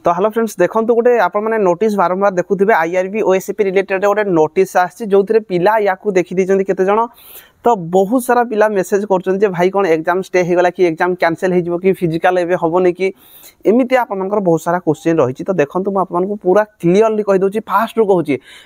तो hello friends देखो गोटे आपने नोटिस बारंबार देखुवे आईआरबी ओएसपी रिलेटेड गोटे नोटिस आसी जो पिला या देखी दीजिए केते जण तो बहुत सारा पिला मेसेज कर भाई कौन एग्जाम स्टे हो गला कि एग्जाम कैंसिल हो कि फिजिकल एवं हेनी कि एमती आप बहुत सारा क्वेश्चन रही तो देखो मुझे पूरा क्लीयरली कहीदे फास्ट रू कहूँ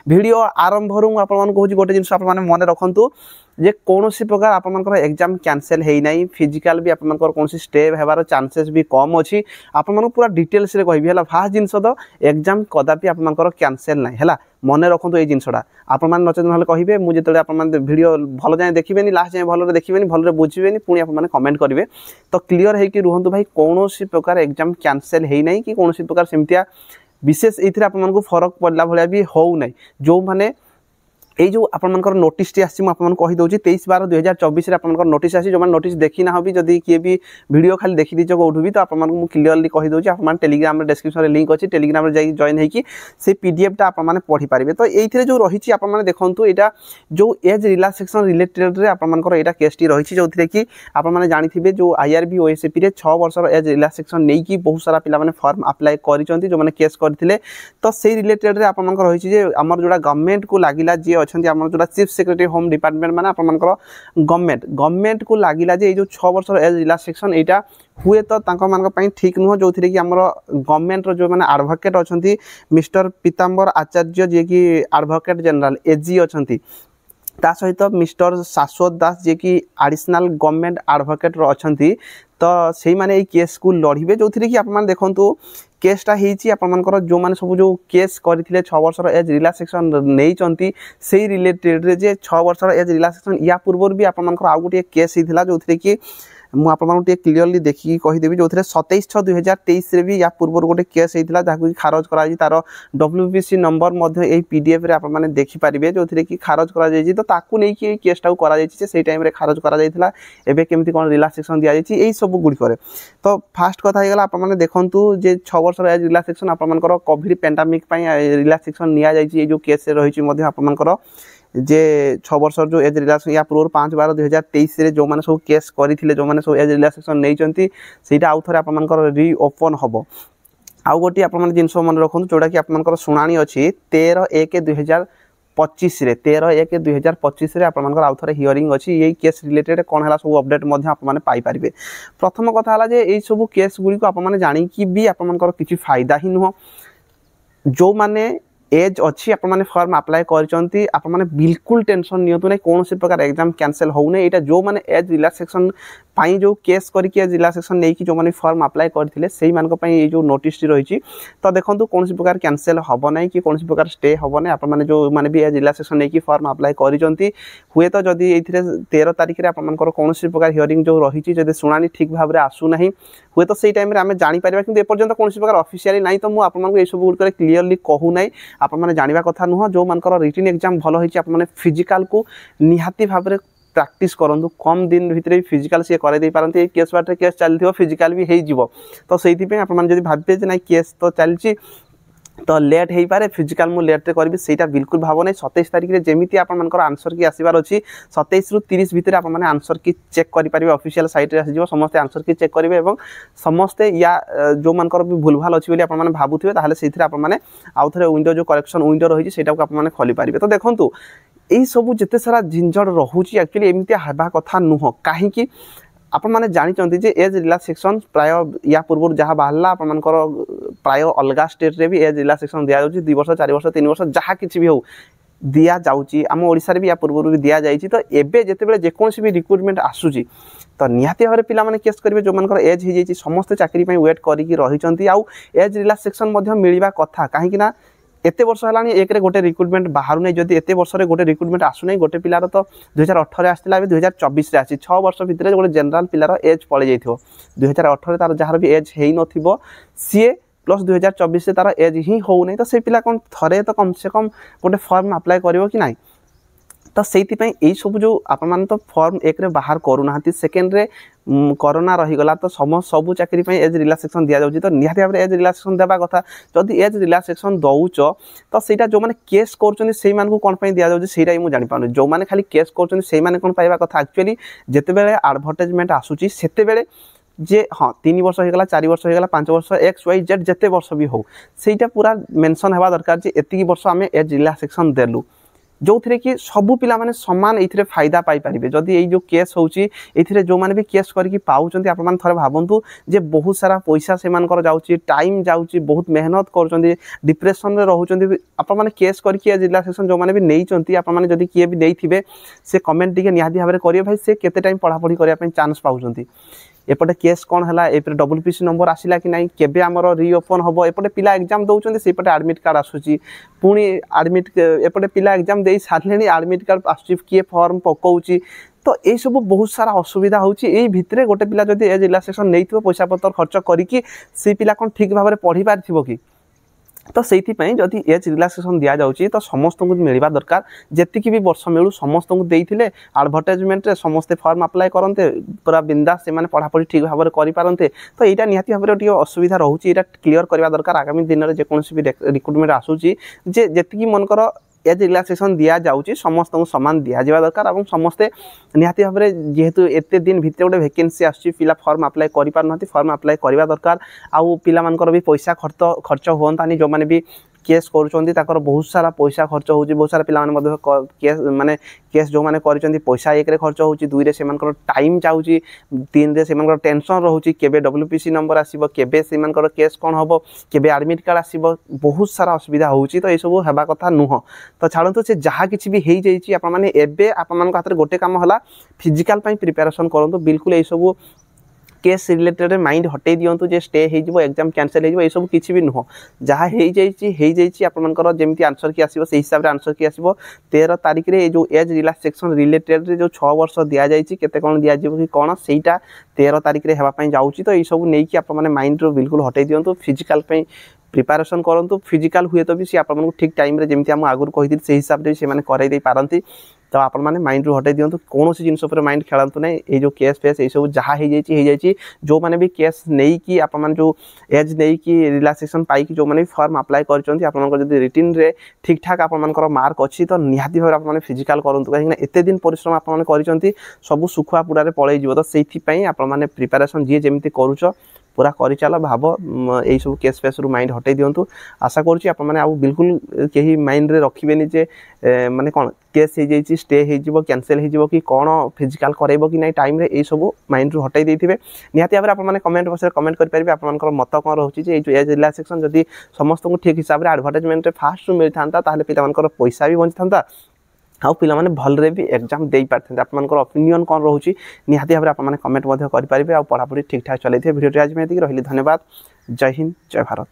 वीडियो आरंभ रू आपको गोटे जिन मन रखु जे कौन प्रकार आपर एग्जाम कैंसिल होना फिजिकल भी आपर कौन स्टे होबार चांसेस भी कम अच्छी आपको पूरा डिटेल्स रे कहबी है फास्ट जिनस तो एग्जाम कदापि आपर कैंसिल ना है मन रखु ये जिनसा आपण नचेत ना कहे मुझे जो वीडियो भल जाए देखिए लास्ट जाए भल देखिए भल बुझे पुणी आप कमेंट करेंगे तो क्लीयर होकर रुहतु भाई कौन प्रकार एग्जाम कैंसिल होना कि कौन प्रकार सेमतिया विशेष ये आपको फरक पड़ला भाया भी हो ना जो मैंने ये जो आपर नोटिस टी आसी कहीदे 23/12/2024 आप नोटिस आसी जो नोटिस देखी ना भी जदि किए भी वीडियो खाली देखी दीजिए कौटू भी तो आपको क्लीयरली कहीदे आप टेलीग्राम डिस्क्रिप्शन में लिंक अच्छी टेलीग्राम में जॉइन होगी से पीडीएफटा आपने पढ़ी पारे तो ये जो रही आपने देखो यहाँ जो एज रिलैक्सेशन रिलेटेड आपर यहाँ केसटी रही जो कि आपने जानी जो आईआरबी ओएसपी रे 6 वर्षर एज रिलैक्सेशन नहीं कि बहुत सारा पिला फॉर्म अप्लाई कर जो मैंने केस करते तो से रिलेटेड आपंकर रही आमर जो गवर्नमेंट को लगिला जी जो चीफ सेक्रेटरी होम डिपार्टमेंट माने आपनकर गवर्नमेंट को लगिला जे जो 6 वर्षर एज रिलैक्सेशन एटा हुए तो ठीक नुह जो कि आमर गवर्नमेंट जो मैंने एडवोकेट अच्छा मिस्टर पीताम्बर आचार्य जी की एडवोकेट जनरल एजी अच्छा ता सहित मिस्टर शाश्वत दास जी की एडिशनल गवर्नमेंट एडवोकेट अच्छा तो से माने केस को लड़े जो कि आप देखो केसटा होकर जो मैंने सब जो केस करते 6 वर्षर एज रिलैक्सेशन नहीं से रिलेटेड जे 6 वर्षर एज रिलैक्सेशन या पूर्व भी आपंकर आउ गोटे केस होता जो कि मुझे क्लीयरली देखिए कहीदेवी जो 27/6/2023 भी या पूर्व गोटे केस होता जहाँ खारज कर तार WBC नंबर यही पीडीएफ रे आपने देखिपारे जो कि खारज कर तो ताकू नहीं कि केसटा कर टाइम खारज कर केमती कौन रिलैक्सेशन दि जाए यही सब गुड़िक तो फास्ट कथा होगा आपने देखु जे 6 वर्षर एज रिलैक्सेशन आपंकर कोविड पेंडेमिक रिलैक्सेशन नि जाए जो केस रही आपंकर जे 6 वर्षर जो एज रिलैक्सेशन या पूर्व 5/12/2023 जो मैंने सब केस करते जो मैंने सब एज रिलैक्सेशन नहीं सहीटा आउ थे आपर रीओपन हम आउ गोटे आप जिनस मन रखु जोटा कि आपर शुणाणी अच्छी 13/1/2025 13/1/2025 आपर आउ थे हियरिंग अच्छी यही केस रिलेटेड कौन है सब अपडेट आपने पाइपर प्रथम कथा है ये सब केस गुड़ी को आपने जाणी भी आपर किसी फायदा ही नुह जो मैंने एज अच्छी आपने फॉर्म अप्लाई कर बिल्कुल टेंशन नियंतु ना कौन प्रकार एग्जाम कैंसिल होना यहाँ जो मैंने एज रिलैक्सेशन जो केस करके एज रिलैक्सेशन नहीं कि जो मैंने फॉर्म अप्लाई करते से ये जो नोटिस रही तो देखो कौन प्रकार कैंसिल हम ना कि कौन प्रकार स्टे हम ना आपने जो मैंने भी एज रिलैक्सेशन नहीं कि फॉर्म अप्लाई कर हुए तो जदि ये 13 तारिख में आपर कौन प्रकार हियरिंग जो रही जब शुणाणी ठीक भाव में आसूना हुए तो से टाइम आम जापर कि एपर्तंत कौन प्रकार ऑफिशियली नहीं तो मुझे सब गुड़ क्लीयरली कहूना आपने जानवा कथा नुह जो मान रिटन एग्जाम भल होने फिजिकाल को निहाती भाव में प्रैक्टिस करूँ कम दिन भितर फिजिकाल सी कर पारती केस बाटे केस चलती फिजिकाल भी हो तो से आप भावे ना केस तो चलती तो लेट हो पारे फिजिकाल मुझे लेट करी से बिल्कुल भाव ना 27 तारिख में जमी आपर आंसर की आसबार अच्छी 27 ରୁ 30 भितर आपने आंसर की चेक करेंगे ऑफिशियल साइट रे आसीज समस्ते आंसर की चेक करेंगे और समस्ते या जो मानकर भी भूल भाल अच्छी आपने भावुवे ताहले से आपने आउ थे विंडो जो करेक्शन विंडो रही है आपने खोली पारे तो देखो यही सब जिते सारा झिंझट रोचे एक्चुअली एमती हवा कथा नुह कहीं आपण मैंने जानते जे एज रिलैक्सेशन प्राय या पूर्व जहाँ बाहर आपर प्राय अलग स्टेट रे भी एज रिलैक्सेशन दि जाऊँगी 2 वर्ष 4 वर्ष 3 वर्ष जहाँ किसी भी हो दि जाऊँगी आम ओडिशा रे भी या पूर्व भी दि जाए तो एबे जितेबाला जेकोसी भी रिक्रुटमेंट आसूची तो निहाती भाव में पे केस करेंगे जो मान एज हो समस्त चाकरी वेट करही आउ एज रिलैक्सेशन मिलवा कथा कहीं एत वर्ष है एक गोटे रिक्रुटमेंट बाहर नहीं जब एत वर्ष गोटे रिक्रुटमेंट आसुना गोटे पिलार तो 2018 आसला 2024 आसी 6 वर्ष भितर गोटे जनरल पिलार एज पलि जाइए 2018 तार जार भी एज हो न सी प्लस 2024 तार एज ही हो नहीं तो से पिला कौन थे तो कम से कम गोटे फॉर्म अप्लाई कर कि ना तो से सब जो आप तो फॉर्म एक रे बाहर करूना सेकेंड रे कोरोना रहीगला तो सबू चाकरी एज रिलैक्सेशन दि जाऊँगी तो निहाती भाव में एज रिलैक्सेशन देवा कथा जदि एज रिलैक्सेशन दौच तो सहीटा जो मैंने केस कर कौन दि जाऊँगी से मुझे जापार जो मैंने खाली केस कर कौन पाइबा कथा एक्चुअली जिते एडभर्टाइजमेंट आसूची से जे हाँ 3 वर्ष होगला 4 वर्ष होगला 5 वर्ष एक्स वाई जेड जिते वर्ष भी हो ସେଇଟା पूरा मेंशन हेबा दरकार जे एतिकी वर्ष आमे एज रिलैक्सेशन देलु जो थे कि सबू पिला माने समान ये फायदा पाई पारे जदि ये जो केस होची जो मैंने भी केस करके पाँच आप थे भावतु जे बहुत सारा पैसा से जाऊँगी टाइम जाऊँगी बहुत मेहनत कर डिप्रेशन रोचे आपने केस करके रिलैक्सेशन जो मैंने भी नहीं आपने जदि किए भी नहीं से कमेंट टी निहाती भाव में करेंगे भाई से केते टाइम पढ़ापढ़ी करने चांस पाँच एपटे केस कौन है ए डब्ल्यूपीसी नंबर आसला कि नहीं केबे आमर रिओपन हम एपटे पिला एग्जाम दौरान से एडमिट कार्ड आसूची पुणी एडमिट एपटे पिला एग्जाम दे सारे एडमिट कार्ड आसूची किए फॉर्म पकाउची तो ये सब बहुत सारा असुविधा होची भितर गोटे पिला जदि एज रिलैक्सेशन नहीं पैसा पतर खर्च करी से पिला कौन ठीक भाव में पढ़ी पारिथिबो कि तो से जदि एज रिलैक्सेशन दि जाऊँगी तो समस्त को मिलवा दरकार जी भी वर्ष मिलू समस्त को देते आडभर्टाइजमेंट समस्ते फॉर्म अप्लाई करते पूरा बिंदास से पढ़ापढ़ी ठीक भाव में करें तो यहाँ निहाती भाव में असुविधा रोचे यहाँ क्लीयर करवा दरकार आगामी दिन में जेकोसी भी रिक्रुटमेंट आसूची जी मनकर एज रिलैक्सेशन दि जाऊँगी समस्त को सामान दि जावा दरकार और समस्ते निहाती भाव में जेहेतु एत दिन भितर गोटे वैकेंसी आसूँ पिला फॉर्म अप्लाई कर पारना फॉर्म अप्लाई करवा दरकार आउ पिलामानकर भी पैसा खर्च होतानी जो मैंने भी केस कर बहुत सारा पैसा खर्च हो बहुत सारा पिला केस माने केस जो मैंने कर पैसा एक खर्च हो दुई से टाइम जाऊँगी तीन रे से टेंशन रोचे केबे डब्ल्यूपीसी नंबर आसो केबे से केस कौन हम केबे एडमिट कार्ड आसो बहुत सारा असुविधा होची तो ये सब होगा कथा नुह तो छाड़ू से जहाँ किसी भी हो जाइए आपने हाथ में गोटे कम है फिजिकाल प्रिपेरेसन करूँ बिल्कुल ये सब केस रिलेटेड माइंड हटे दिंतु जे स्टे हो एग्जाम कैंसल हो सब किसी भी नुह जहाँ आपर जमी आंसर की आसो से हिसाब से आंसर की आसो 13 तारिख में जो एज रिलैक्सेशन रिलेटेड जो 6 वर्ष दि जाए केते कौन दि कि कौन सेटा 13 तारिख में होगापाई जाऊँगी तो ये सब नहीं आप माइंड रू बिल्कुल हटे दिंतु फिजिकाल प्रिपेरेसन करूँ फिजिकाल हुए तो भी सी आपको ठीक टाइम जमी आगुरी कही से हिसाब से करदे पारती तो आप माइंड रू हटे दिंतु कौन जिनस माइंड खेलतु ना ये जो केस फेस ये सब जहाँ हो जाए जो मैंने भी केस नहीं कि आप जो एज नहीं कि रिलैक्सेशन पाई जो मैंने भी फॉर्म अप्लाई कर रिटिन रे ठीक ठाक आपर मार्क अच्छी तो निहाती भाव में फिजिकाल करूँ कहीं एत दिन परिश्रम आपने कर सब सुखुआ पूरा पलि तो से प्रिपेरेसन जी जमी करुच पूरा कर चल भाव यही सब केस फेस रु माइंड हटे दिंतु आशा करुँच आपने आउ बिल्कुल कहीं माइंड रे रखिबेनी जे माने कौन केस हो जाइए स्टे हो कैंसल हो कि कौन फिजिकाल करेब कि नहीं टाइम रे ये सब माइंड रू हटे देते निहाती भाव में कमेंट बक्स में कमेंट करेंगे आपंकर मत कौन रोचे जो एज रिलैक्सेशन जदि समस्त को ठीक हिसाब से आडभर्टाइजमेंट फास्ट मिलता ताल पे पैसा भी बची था आउ पिला माने भलरे भी एग्जाम दे पारते आपनकर ओपिनियन कौन रोची निहाती भाव में आपने कमेंट करेंगे आ पढ़ापढ़ी ठीक ठाक चलते भिडियो आज में रही धन्यवाद जय हिंद जय भारत।